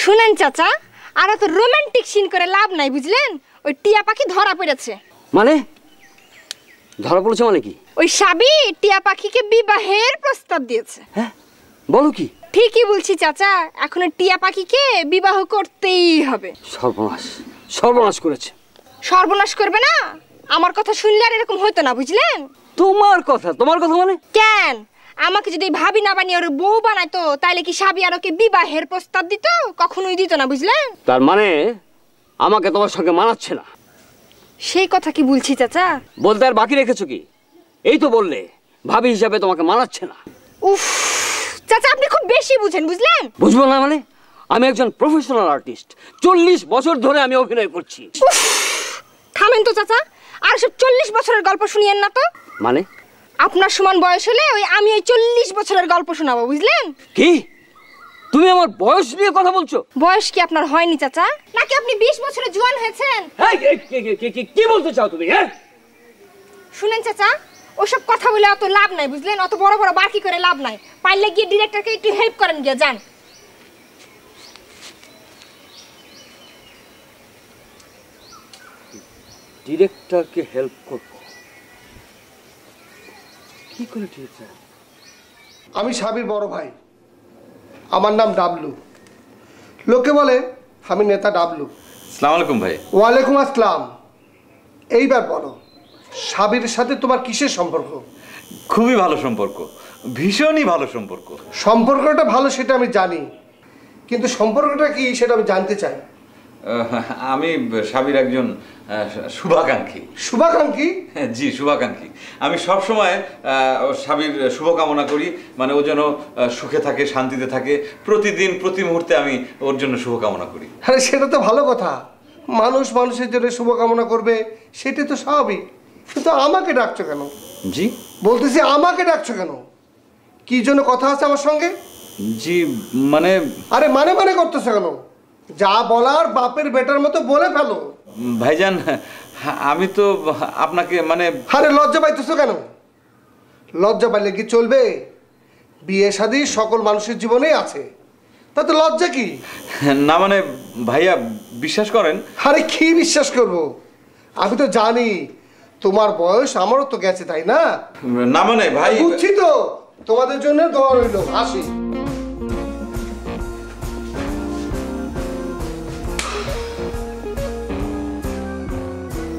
শুনেন চাচা, আর এত রোমান্টিক সিন করে লাভ নাই বুঝলেন। ওই টিয়া পাখি ধরা পড়েছে। মানে ধরা পড়েছে মানে কি? ওই সাবি টিয়া পাখিকে বিবাহের প্রস্তাব দিয়েছে। হ্যাঁ বলো কি? ঠিকই বলছি চাচা, এখন টিয়া পাখিকে বিবাহ করতেই হবে। সর্বনাশ, সর্বনাশ করেছে। সর্বনাশ করবে না? আমার কথা শুনলে আর এরকম হতো না বুঝলেন। তোমার কথা মানে? কেন, আমাকে যদি ভাবি না বানিয়ে ওর বউ বানাইতো তাইলে কি সাবি আর ওকে বিবাহের প্রস্তাব দিত? কখনোই দিত না বুঝলেন। তার মানে আমাকে তোমার সঙ্গে মানাচ্ছে না? সেই কথা কি বলছি চাচা? বলতে আর বাকি রেখেছো কি? এই তো বললে ভাবি হিসাবে তোমাকে মানাচ্ছে না। উফ চাচা, আপনি খুব বেশি বুঝেন বুঝলেন। বুঝবো না মানে? আমি একজন প্রফেশনাল আর্টিস্ট, 40 বছর ধরে আমি অভিনয় করছি। থামেন তো চাচা, আর সব 40 বছরের গল্প শুনিয়েন না তো। মানে? আপনার সমান বয়স হলে আমি ওই 40 বছরের গল্প শোনাবো বুঝলেন। কি তুমি আমার বয়স নিয়ে কথা বলছো? বয়স কি আপনার হয়নি চাচা? নাকি আপনি 20 বছরে জোয়ান হয়েছেন? কি বলতে চাও তুমি? হ্যাঁ শুনেন চাচা, ওসব কথা বলে অত লাভ নাই বুঝলেন। অত বড় বড় বাকি করে লাভ নাই। পারলে গিয়ে ডিরেক্টরকে একটু হেল্প করেন, গিয়ে যান। ডিরেক্টরকে হেল্প করব? কি করে ডিরেক্টর? আমি সাবির বড় ভাই, আমার নাম ডাবলু। লোকে বলে আমি নেতা ডাবলু। আসসালামু আলাইকুম ভাই। ওয়ালাইকুম আসসালাম। এইবার বলো, সাবির সাথে তোমার কিসের সম্পর্ক? খুবই ভালো সম্পর্ক, ভীষণই ভালো সম্পর্ক। সম্পর্কটা ভালো সেটা আমি জানি, কিন্তু সম্পর্কটা কি সেটা আমি জানতে চাই। আমি সাবির একজন শুভাকাঙ্ক্ষী। শুভাকাঙ্ক্ষী? জি শুভাকাঙ্ক্ষী। আমি সবসময় সাবির শুভকামনা করি, মানে ও যেন সুখে থাকে, শান্তিতে থাকে। প্রতিদিন প্রতি মুহূর্তে আমি ওর জন্য শুভকামনা করি। আরে সেটা তো ভালো কথা, মানুষ মানুষের জন্য শুভকামনা করবে, সেটা তো স্বাভাবিক। কিন্তু আমাকে ডাকছো কেন? জি বলতেছি আমাকে ডাকছো কেন? কি জন্য কথা আছে আমার সঙ্গে? জি মানে আরে মানে মানে করতেছো কেন? যা বলার বাপের বেটার মতো বলে ফেলো। ভাইজান আমি তো আপনাকে মানে আরে লজ্জা পাইতেছো কেন? লজ্জা পাইলে কি চলবে? বিয়ে শাদী সকল মানুষের জীবনেই আছে, তাতে লজ্জা কি? না মানে ভাইয়া বিশ্বাস করেন। আরে কি বিশ্বাস করব? আমি তো জানি তোমার বয়স আমারও তো গেছে, তাই না? না মানে ভাই বুঝছি তো, তোমাদের জন্য দোয়া রইল। আসি।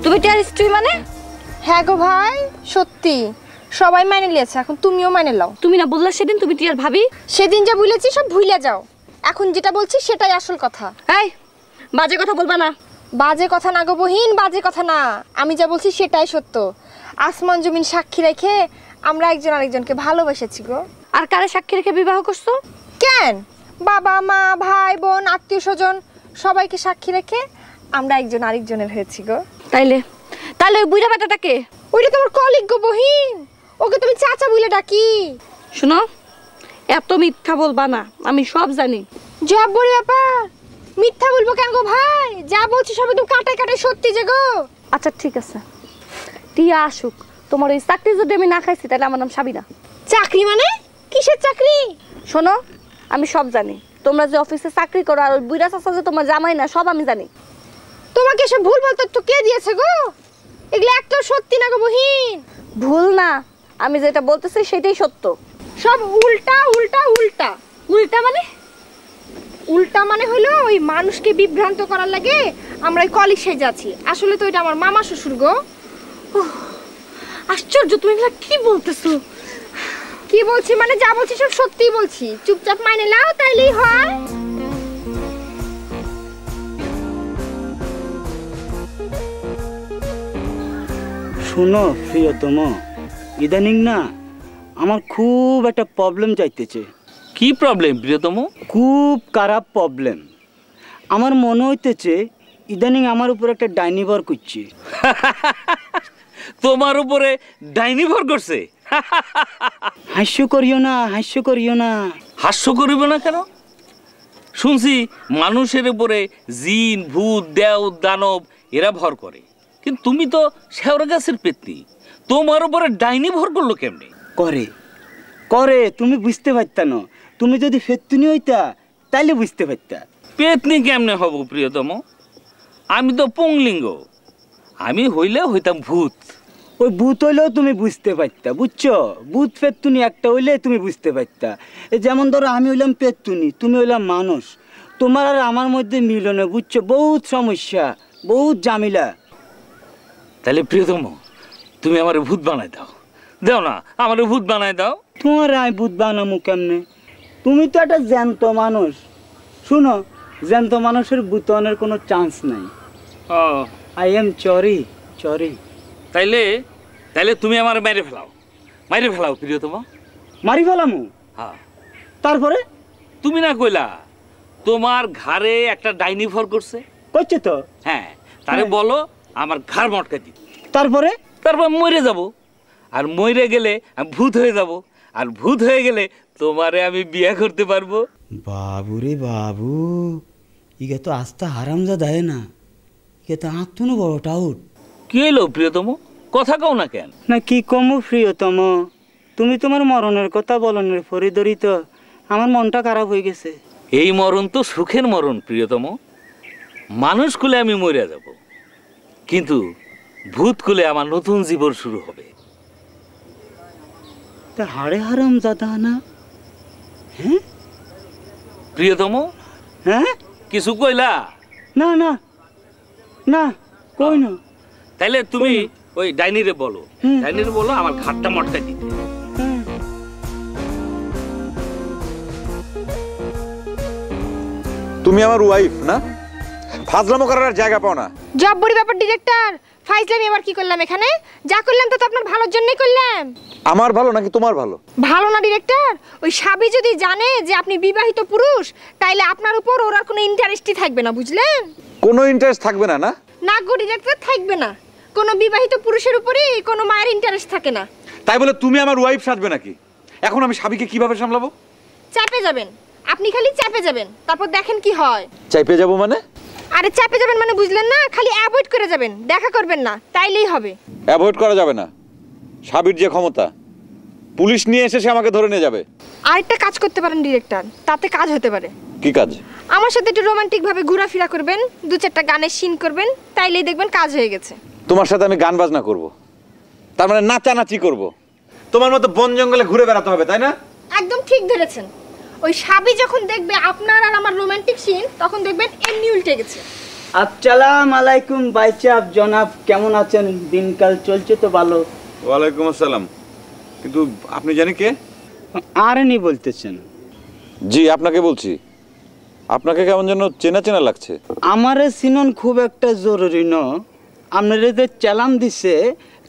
তুমি টিয়ার স্ত্রী মানে? হ্যাঁ গো ভাই, সত্যি সবাই মানে নিয়েছে, এখন তুমিও মানে নাও। তুমি না বললা সেদিন তুমি টিয়ার ভাবি? সেদিন যা বলেছি সব ভুলে যাও, এখন যেটা বলছি সেটাই আসল কথা। এই বাজে কথা বলবা না। বাজে কথা না গো বহিন, বাজে কথা না। আমি যা বলছি সেটাই সত্য। আসমান জমিন সাক্ষী রেখে আমরা একজন আরেকজনকে ভালোবেসেছি গো। আর কারে সাক্ষী রেখে বিবাহ করছো? কেন, বাবা মা ভাই বোন আত্মীয় স্বজন সবাইকে সাক্ষী রেখে আমরা একজন আরেকজনের হয়েছি গো। তাইলে তাহলে ওই বুড়া বেটাটাকে? ওইটা তোমার কলিগ গো বহিন, ওকে তুমি চাচা বলে ডাকি। শুনো, এত মিথ্যা বলবা না, আমি সব জানি। জব বড় ব্যাপার, মিথ্যা বলবো কেন গো ভাই? যা বলছি সব একদম কাটায় কাটায় সত্যি যে গো। আচ্ছা ঠিক আছে, টিয়া আসুক। তোমার ওই চাকরি যদি আমি না খাইছি তাহলে আমার নাম সাবিনা। চাকরি মানে? কিসের চাকরি? শোনো, আমি সব জানি। তোমরা যে অফিসে চাকরি করো আর ওই বুড়া চাচা যে তোমার জামাই না, সব আমি জানি। তোমাকে সব ভুল বলতে তো কে দিয়েছে গো? এগুলো একটা সত্যি না গো বহিন। ভুল না, আমি যেটা বলতেছি সেটাই সত্য। সব উল্টা উল্টা উল্টা। উল্টা মানে? উল্টা মানে হলো ওই মানুষকে বিভ্রান্ত করার লাগে আমরা ওই কলিগ সেজে আছি। আসলে তো এটা আমার মামা শ্বশুর গো। আশ্চর্য, তুমি এগুলা কি বলতেছো? কি বলছি মানে যা বলছি সব সত্যিই বলছি। চুপচাপ মাইনে নাও তাইলেই হয়। শুনো প্রিয়তম, ইদানিং না আমার খুব একটা প্রবলেম যাইতেছে। কি প্রবলেম প্রিয়তম? খুব খারাপ প্রবলেম। আমার মনে হইতেছে ইদানিং আমার উপর একটা ডাইনি ভর করছে। তোমার উপরে ডাইনি ভর করছে? হাস্য করিও না, হাস্য করিও না। হাস্য করিব না কেন? শুনছি মানুষের উপরে জিন ভূত দেও দানব এরা ভর করে, কিন্তু তুমি তো শেওড়া গাছের পেতনি, তোমার উপরে ডাইনি ভর করলো কেমনে? করে করে তুমি বুঝতে পারতা না। তুমি যদি ফেতুনি হইতা তাইলে বুঝতে পারতা। পেতনি কেমনে হব প্রিয়তম? আমি তো পুংলিঙ্গ, আমি হইলে হইতাম ভূত। ওই ভূত হইলেও তুমি বুঝতে পারতা, বুঝছো? ভূত পেত্তুনি একটা হইলে তুমি বুঝতে পারতা। এই যেমন ধরো আমি হইলাম পেত্তুনি, তুমি হইলাম মানুষ, তোমার আর আমার মধ্যে মিলনে, বুঝছো? বহুত সমস্যা, বহুত ঝামেলা। তাহলে প্রিয়তম তুমি আমার ভূত বানাই দাও, দাও না, আমার ভূত বানাই দাও। তোমার আমি ভূত বানামু কেমনে? তুমি তো একটা জ্যান্ত মানুষ। শুনো, জ্যান্ত মানুষের ভূতনের কোনো চান্স নাই। ও আই এম চরি চরি। তাইলে তুমি আমার মেরে ফেলাও প্রিয়তম। মারি ফেলামু? হ্যাঁ। তারপরে? তুমি না কইলা তোমার ঘাড়ে একটা ডাইনি ভর করছে? করছে তো। হ্যাঁ, তারে বলো আমার ঘাড় মটকা দিতে। তারপরে? তারপর মরে যাব, আর মরে গেলে আমি ভূত হয়ে যাব, আর ভূত হয়ে গেলে তোমারে আমি বিয়ে করতে পারবো। বাবু রে বাবু, ইগে তো আস্তা হারামজাদা হয় না, ইগে তো আত্মনো বড় টাউট। কি হইলো প্রিয়তম, কথা কও না কেন? না কি কমু প্রিয়তম, তুমি তোমার মরণের কথা বলনের পরিদরি তো আমার মনটা খারাপ হয়ে গেছে। এই মরণ তো সুখের মরণ প্রিয়তম। মানুষ কুলে আমি মরে যাব, কিন্তু ভূত কুলে আমার নতুন জীবন শুরু হবে। তা হাড়ে হারামজাদা না? হ্যাঁ প্রিয়তম, হ্যাঁ কিছু কইলা? না না না, কই না। তাইলে তুমি ওই ডাইনিরে বলো, ডাইনিরে বলো আমার ঘাটটা মটকা দিতে। তুমি আমার ওয়াইফ না? ফাজলামো করার আর জায়গা পাও না। জব্বরি ব্যাপার ডিরেক্টর, ফাইজলামি আবার কি করলাম এখানে? যা করলাম তো আপনার ভালোর জন্যই করলাম। আমার ভালো নাকি তোমার ভালো? ভালো না ডিরেক্টর, ওই সাবি যদি জানে যে আপনি বিবাহিত পুরুষ, তাইলে আপনার উপর ওর আর কোনো ইন্টারেস্টই থাকবে না, বুঝলেন? কোনো ইন্টারেস্ট থাকবে না? না না গো ডিরেক্টর, থাকবে না। কোনো বিবাহিত পুরুষের উপরই কোনো মায়ের ইন্টারেস্ট থাকে না। তাই বলে তুমি আমার ওয়াইফ সাজবে নাকি? এখন আমি সাবিকে কিভাবে সামলাবো? চাপে যাবেন আপনি, খালি চাপে যাবেন, তারপর দেখেন কি হয়। চাইপে যাবো মানে? আরে চাপে যাবেন মানে বুঝলেন না, খালি অ্যাভয়েড করে যাবেন, দেখা করবেন না, তাইলেই হবে। অ্যাভয়েড করা যাবে না। সাবির যে ক্ষমতা, পুলিশ নিয়ে এসে সে আমাকে ধরে নিয়ে যাবে। আরেকটা কাজ করতে পারেন ডিরেক্টর, তাতে কাজ হতে পারে। কি কাজ? আমার সাথে একটু রোমান্টিক ভাবে ঘোরাফেরা করবেন, দু চারটা গানের সিন করবেন, তাইলেই দেখবেন কাজ হয়ে গেছে। তোমার সাথে আমি গান বাজনা করব, তার মানে নাচানাচি করব। তোমার মতো বন জঙ্গলে ঘুরে বেড়াতে হবে, তাই না? একদম ঠিক ধরেছেন। ওই সাবি যখন দেখবে আপনার আর আমার রোমান্টিক সিন, তখন দেখবেন এমনি উল্টে গেছে। আসসালামু আলাইকুম বাইচাপ জনাব, কেমন আছেন? দিনকাল চলছে তো ভালো? ওয়ালাইকুম আসসালাম। কিন্তু আপনি জানি কে? আর নি বলতেছেন? জি আপনাকে বলছি। আপনাকে কেমন যেন চেনা চেনা লাগছে। আমারে সিনন খুব একটা জরুরি ন, আপনারা যে চালান দিছে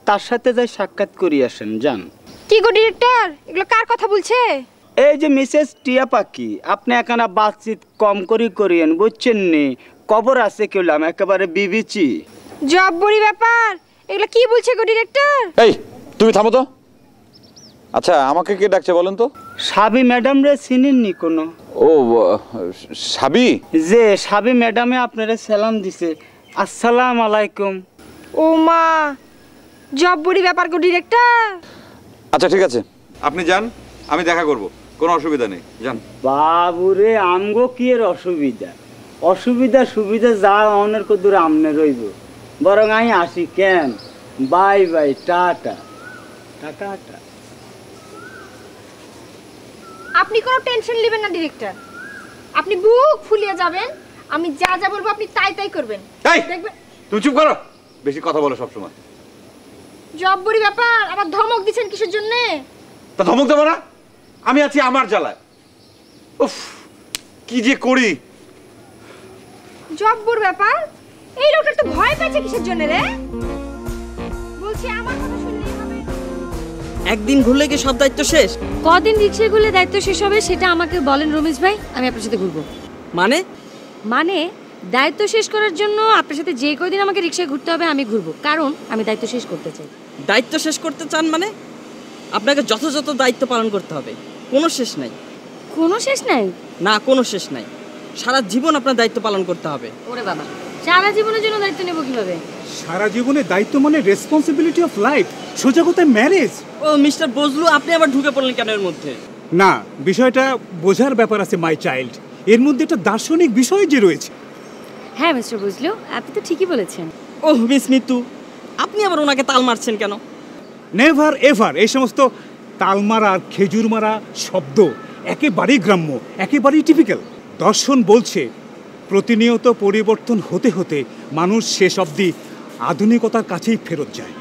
তার সাথে যাই সাক্ষাৎ করি আসেন যান। কি গো ডিরেক্টর, এগুলো কার কথা বলছে? এই যে মিসেস টিয়া পাখি, আপনি এখানে বাতচিত কম করিয়েন, বুঝছেন নি? কবর আছে কেলাম একেবারে বিবিচি। জব্বরি ব্যাপার, এগুলো কি বলছে গো ডিরেক্টর? এই তুমি থামো তো। আচ্ছা আমাকে কে ডাকছে বলেন তো? সাবি ম্যাডাম রে চিনেননি কোনো? ও সাবি? যে সাবি ম্যাডামে আপনারা সালাম দিছে, আসসালামু আলাইকুম। ও মা, জব্বরি ব্যাপার গো ডিরেক্টর। আচ্ছা ঠিক আছে, আপনি যান, আমি দেখা করব, কোনো অসুবিধা নেই, যান। বাবুরে আমগো কি এর অসুবিধা? অসুবিধা সুবিধা যা অনের কদূর আমনে রইব, বরং আমি আসি কেন? Bye bye, tata tata. আপনি কোনো টেনশন নেবেন না ডিরেক্টর, আপনি বুক ফুলিয়ে যাবেন, আমি যা যা বলবো আপনি তাই তাই করবেন। এই দেখবেন। তুমি চুপ করো, বেশি কথা বলো সব সময়। জব্বরি ব্যাপার, আবার ধমক দিচ্ছেন কিসের জন্য? তা ধমক দেবো না? আমি আছি আমার জ্বালায়। উফ কি যে করি। জব্বর ব্যাপার, এই লোকটা তো ভয় পেয়েছে কিসের জন্য রে? বলছি আমার কথা শুনলেই হবে। একদিন ঘুরলে কি সব দায়িত্ব শেষ? কদিন রিক্সা ঘুরলে দায়িত্ব শেষ হবে সেটা আমাকে বলেন রমেশ ভাই, আমি আপনার সাথে ঘুরবো। মানে দায়িত্ব শেষ করার জন্য আপনার সাথে যে কদিন আমাকে রিক্সায় ঘুরতে হবে আমি ঘুরবো, কারণ আমি দায়িত্ব শেষ করতে চাই। দায়িত্ব শেষ করতে চান মানে আপনাকে যথাযথ দায়িত্ব পালন করতে হবে, কোনো শেষ নাই। কোনো শেষ নাই? না, কোনো শেষ নাই, সারা জীবন আপনার দায়িত্ব পালন করতে হবে। ওরে বাবা, সারা জীবনের জন্য দায়িত্ব নেব কিভাবে? সারা জীবনের দায়িত্ব মানে রেসপন্সিবিলিটি অফ লাইফ, সোজা কথায় ম্যারেজ। ও মিস্টার বজলু, আপনি আবার ঢুকে পড়লেন কেন এর মধ্যে? না, বিষয়টা বোঝার ব্যাপার আছে মাই চাইল্ড। এর মধ্যে একটা দার্শনিক বিষয় যে রয়েছে। হ্যাঁ মিস্টার বুঝলো, আপনি তো ঠিকই বলেছেন। ওহ মিস মিতু, আপনি আবার ওনাকে তাল মারছেন কেন? নেভার এভার এই সমস্ত তালমারা আর খেজুর মারা শব্দ একেবারেই গ্রাম্য, একেবারেই টিপিক্যাল। দর্শন বলছে প্রতিনিয়ত পরিবর্তন হতে হতে মানুষ শেষ অবধি আধুনিকতার কাছেই ফেরত যায়।